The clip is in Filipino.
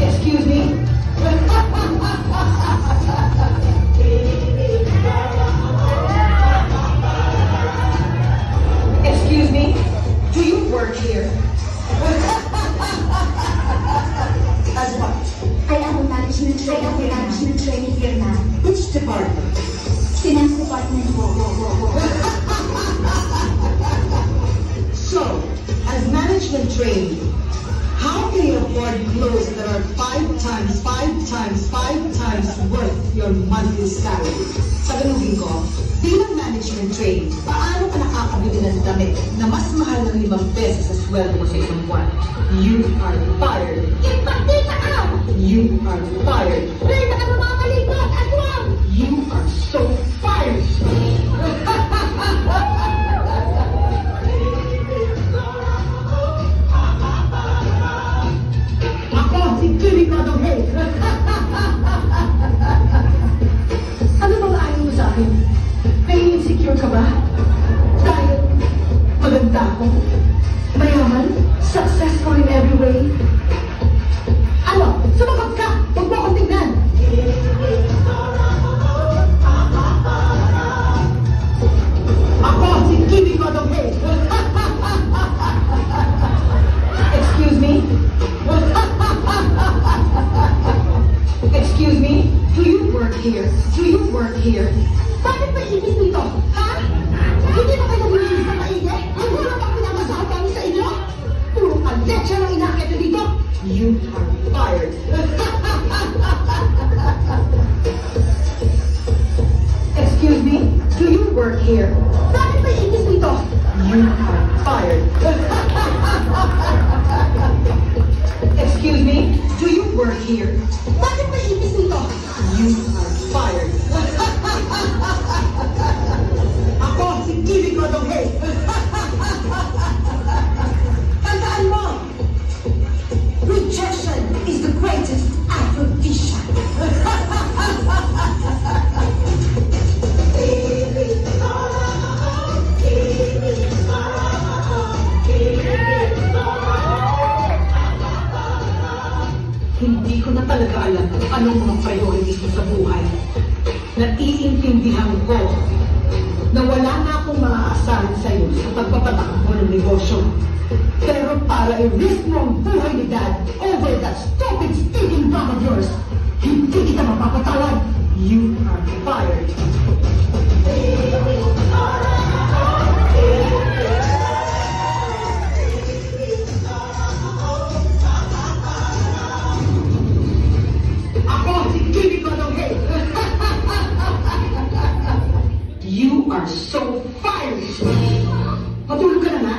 Excuse me? Excuse me? Do you work here? As what? I am a management training firma. Which department? Finance department. So, as management trainee, how can you afford clothes that are five times worth your monthly salary? Sa ganugin ko, bilang management trainee, paano ka nakakabili ng damit na mas mahal ng 5 pesos sa sweldo mo sa isang buwan? You are fired. You are fired. You are so fired. Ako, si Kimi Kodonghe. Ano bang ayaw mo sa akin? Nai-insecure ka ba? Dahil maganda ako, mayaman, successful in every way. Ano? Sumagot ka! Huwag mo akong tignan! Ako, si Kimi Kodonghe. Excuse me? Excuse me? Do you work here? Do you work here? Bakit mainit nito? Ha? Hindi ba kayo naglilinis ng mainit? Hindi ba pang pinamasahan kami sa inyo? Puro kaletsya ng inakit nyo dito. You are fired. Excuse me? Do you work here? Bakit mainit nito? You are fired. Excuse me? Do you work here? Bakit mainit nito? You are fired. Ako, si Kimi Kodonghe. Tandaan mo! Rejection is the greatest aphrodisiac. Hindi ko na talaga alam kung anong mga priorities mo sa buhay. Naiintindihan ko na wala na akong maaasahan sa'yo sa pagpapatakbo ng negosyo. Pero para i-risk mo ang buhay ni Dad over that stupid stinking dog of yours, hindi kita mapapatawad. You are fired. Ako, si Kimi Kodonghe. You are so fired. Matulog ka na nga.